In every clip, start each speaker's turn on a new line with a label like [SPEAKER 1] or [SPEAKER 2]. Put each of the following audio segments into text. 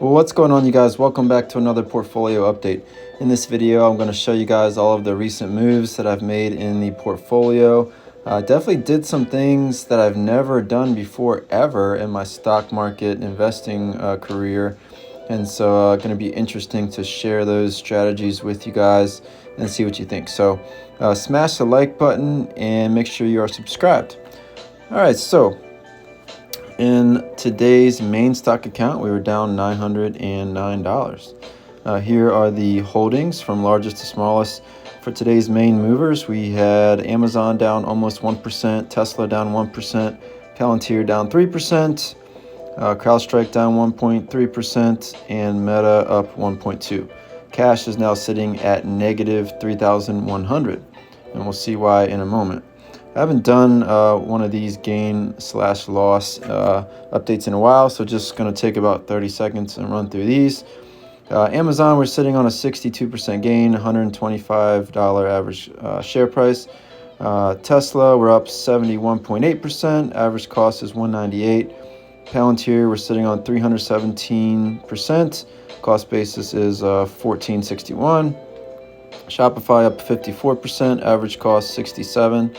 [SPEAKER 1] Well, what's going on, you guys? Welcome back to another portfolio update. In this video, I'm going to show you guys all of the recent moves that I've made in the portfolio. Definitely did some things that I've never done before ever in my stock market investing career. And so going to be interesting to share those strategies with you guys and see what you think. So smash the like button and make sure you are subscribed. All right, so in today's main stock account, we were down $909. Here are the holdings from largest to smallest. For today's main movers, we had Amazon down almost 1%, Tesla down 1%, Palantir down 3%, CrowdStrike down 1.3%, and Meta up 1.2%. Cash is now sitting at negative 3,100, and we'll see why in a moment. I haven't done one of these gain/loss updates in a while, so just going to take about 30 seconds and run through these. Amazon, we're sitting on a 62% gain, $125 average share price. Tesla, we're up 71.8%, average cost is $198. Palantir, we're sitting on 317%, cost basis is $14.61. Shopify up 54%, average cost $67.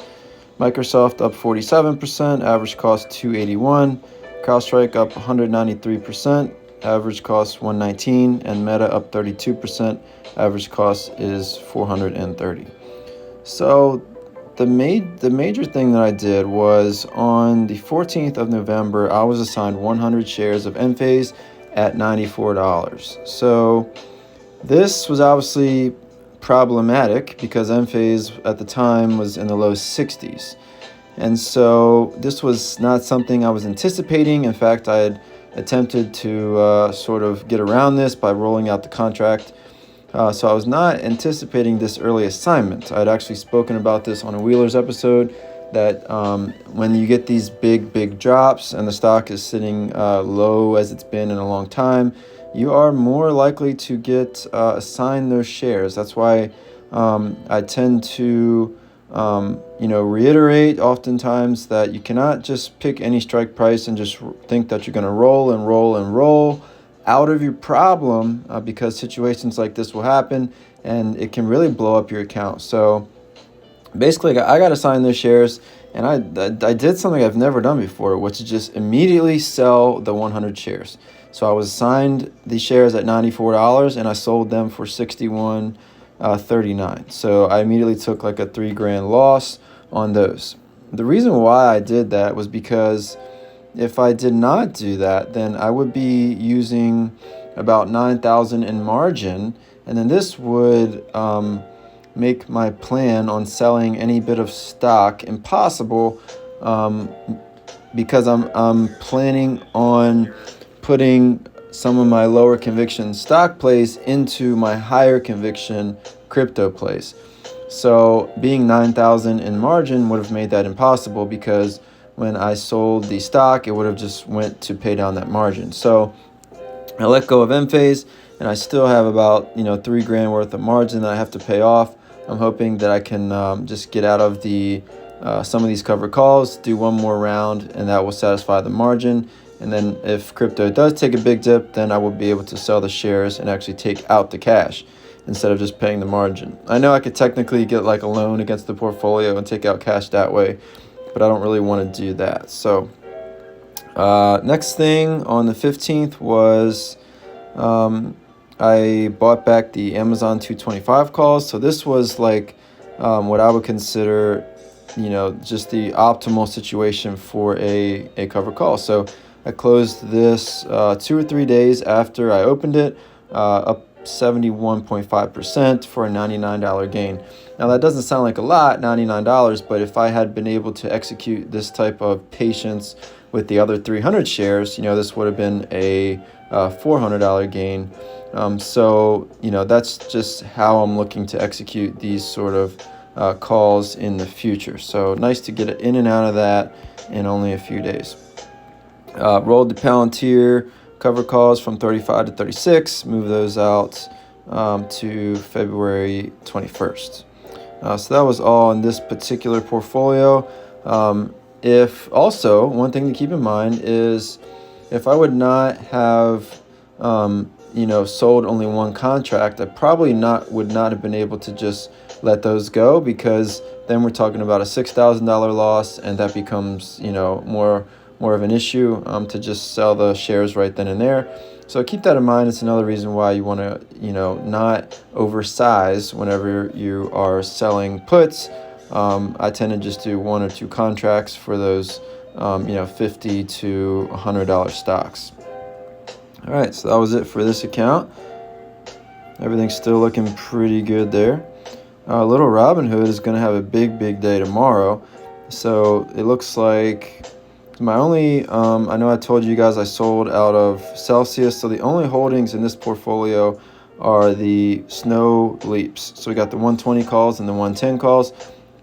[SPEAKER 1] Microsoft up 47%, average cost $281. CrowdStrike up 193%, average cost $119, and Meta up 32%, average cost is $430. So the major thing that I did was on the 14th of November, I was assigned 100 shares of Enphase at $94. So this was obviously problematic because Enphase at the time was in the low 60s. And so this was not something I was anticipating. In fact, I had attempted to sort of get around this by rolling out the contract. So I was not anticipating this early assignment. I had actually spoken about this on a Wheelers episode that when you get these big drops and the stock is sitting low as it's been in a long time, you are more likely to get assigned those shares. That's why I tend to reiterate oftentimes that you cannot just pick any strike price and just think that you're going to roll out of your problem because situations like this will happen and it can really blow up your account. So basically, I got assigned those shares, and I did something I've never done before, which is just immediately sell the 100 shares. So I was assigned the shares at $94, and I sold them for $61.39. So I immediately took like a $3,000 loss on those. The reason why I did that was because if I did not do that, then I would be using about $9,000 in margin, and then this would make my plan on selling any bit of stock impossible because I'm planning on putting some of my lower conviction stock plays into my higher conviction crypto plays. So being 9,000 in margin would have made that impossible because when I sold the stock, it would have just went to pay down that margin. So I let go of Enphase, and I still have about $3,000 worth of margin that I have to pay off. I'm hoping that I can just get out of the some of these covered calls, do one more round, and that will satisfy the margin. And then if crypto does take a big dip, then I will be able to sell the shares and actually take out the cash instead of just paying the margin. I know I could technically get like a loan against the portfolio and take out cash that way, but I don't really want to do that. So next thing on the 15th was I bought back the Amazon 225 calls. So this was like what I would consider, just the optimal situation for a covered call. So I closed this 2 or 3 days after I opened it, up 71.5% for a $99 gain. Now that doesn't sound like a lot, $99, but if I had been able to execute this type of patience with the other 300 shares, this would have been a $400 gain. So that's just how I'm looking to execute these sort of calls in the future. So nice to get in and out of that in only a few days. Rolled the Palantir cover calls from 35 to 36, move those out to February 21st. So that was all in this particular portfolio. If also, one thing to keep in mind is if I would not have sold only one contract, I probably would not have been able to just let those go, because then we're talking about a $6,000 loss, and that becomes more of an issue, to just sell the shares right then and there. So keep that in mind. It's another reason why you want to not oversize whenever you are selling puts. I tend to just do one or two contracts for those $50 to $100 stocks. All right, so that was it for this account. Everything's still looking pretty good there. Little Robinhood is going to have a big day tomorrow. So it looks like my only, I know I told you guys I sold out of Celsius. So the only holdings in this portfolio are the Snow Leaps. So we got the 120 calls and the 110 calls,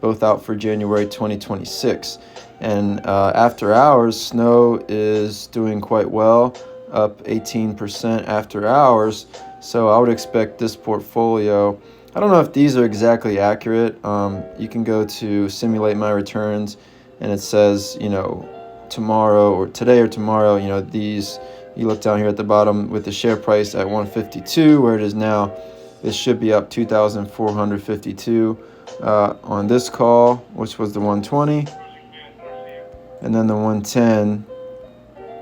[SPEAKER 1] both out for January 2026. And after hours, Snow is doing quite well, up 18% after hours. So I would expect this portfolio, I don't know if these are exactly accurate. You can go to simulate my returns, and it says, tomorrow or today or tomorrow, these, you look down here at the bottom with the share price at 152, where it is now, this should be up 2,452 on this call, which was the 120. And then the 110,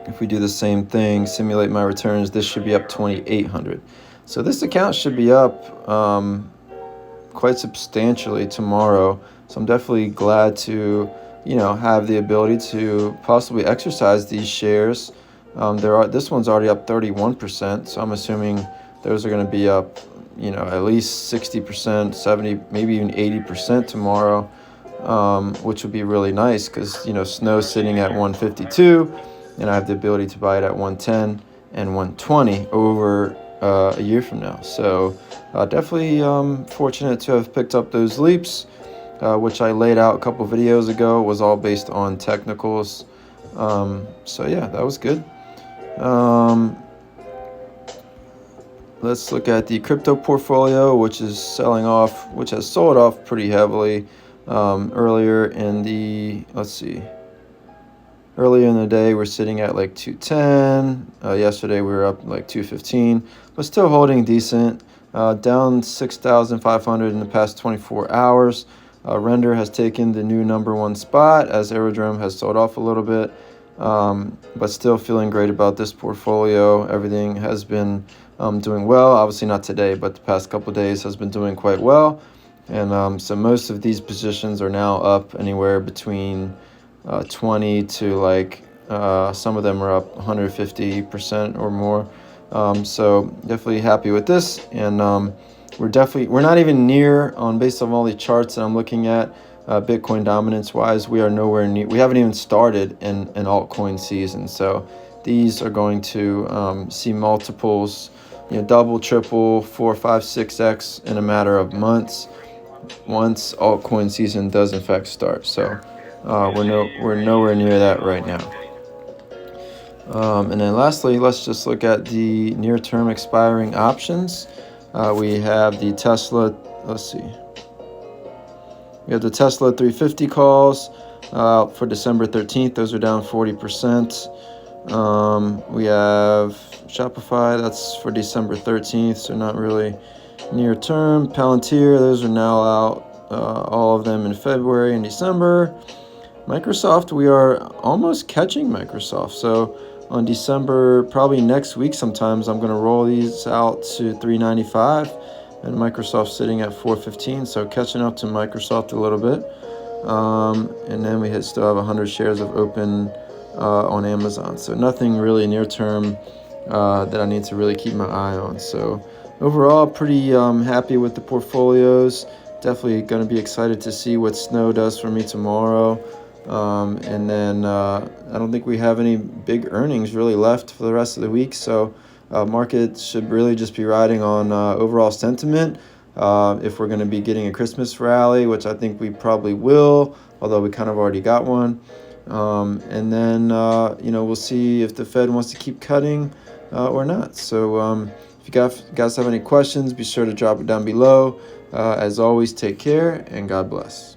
[SPEAKER 1] if we do the same thing, simulate my returns, this should be up 2,800. So this account should be up quite substantially tomorrow. So I'm definitely glad to, have the ability to possibly exercise these shares. This one's already up 31%. So I'm assuming those are going to be up, at least 60%, 70, maybe even 80% tomorrow, which would be really nice because, Snow's sitting at 152, and I have the ability to buy it at 110 and 120 over a year from now. So definitely fortunate to have picked up those leaps, which I laid out a couple videos ago, was all based on technicals. So yeah, that was good. Let's look at the crypto portfolio, which has sold off pretty heavily earlier in the, earlier in the day, we're sitting at like 210. Yesterday, we were up like 215, but still holding decent. Down 6,500 in the past 24 hours. Render has taken the new number one spot as Aerodrome has sold off a little bit, but still feeling great about this portfolio. Everything has been doing well. Obviously not today, but the past couple of days has been doing quite well. And so most of these positions are now up anywhere between 20 to like some of them are up 150% or more. So definitely happy with this, and we're not even near, on based on all the charts that I'm looking at, Bitcoin dominance wise, we are nowhere near. We haven't even started an altcoin season. So these are going to see multiples, double, triple, 4, 5, 6x in a matter of months once altcoin season does in fact start. So we're nowhere near that right now. And then lastly, let's just look at the near-term expiring options. We have the Tesla, we have the Tesla 350 calls for December 13th. Those are down 40%. We have Shopify, that's for December 13th, so not really near term. Palantir, those are now out, all of them in February and December. Microsoft, we are almost catching Microsoft. So on December, probably next week sometimes, I'm going to roll these out to $395, and Microsoft sitting at $415. So catching up to Microsoft a little bit. And then we still have 100 shares of open on Amazon. So nothing really near term that I need to really keep my eye on. So overall, pretty happy with the portfolios. Definitely going to be excited to see what Snow does for me tomorrow. And then I don't think we have any big earnings really left for the rest of the week. So market should really just be riding on overall sentiment. If we're going to be getting a Christmas rally, which I think we probably will, although we kind of already got one. And then, we'll see if the Fed wants to keep cutting or not. So if you guys have any questions, be sure to drop it down below. As always, take care and God bless.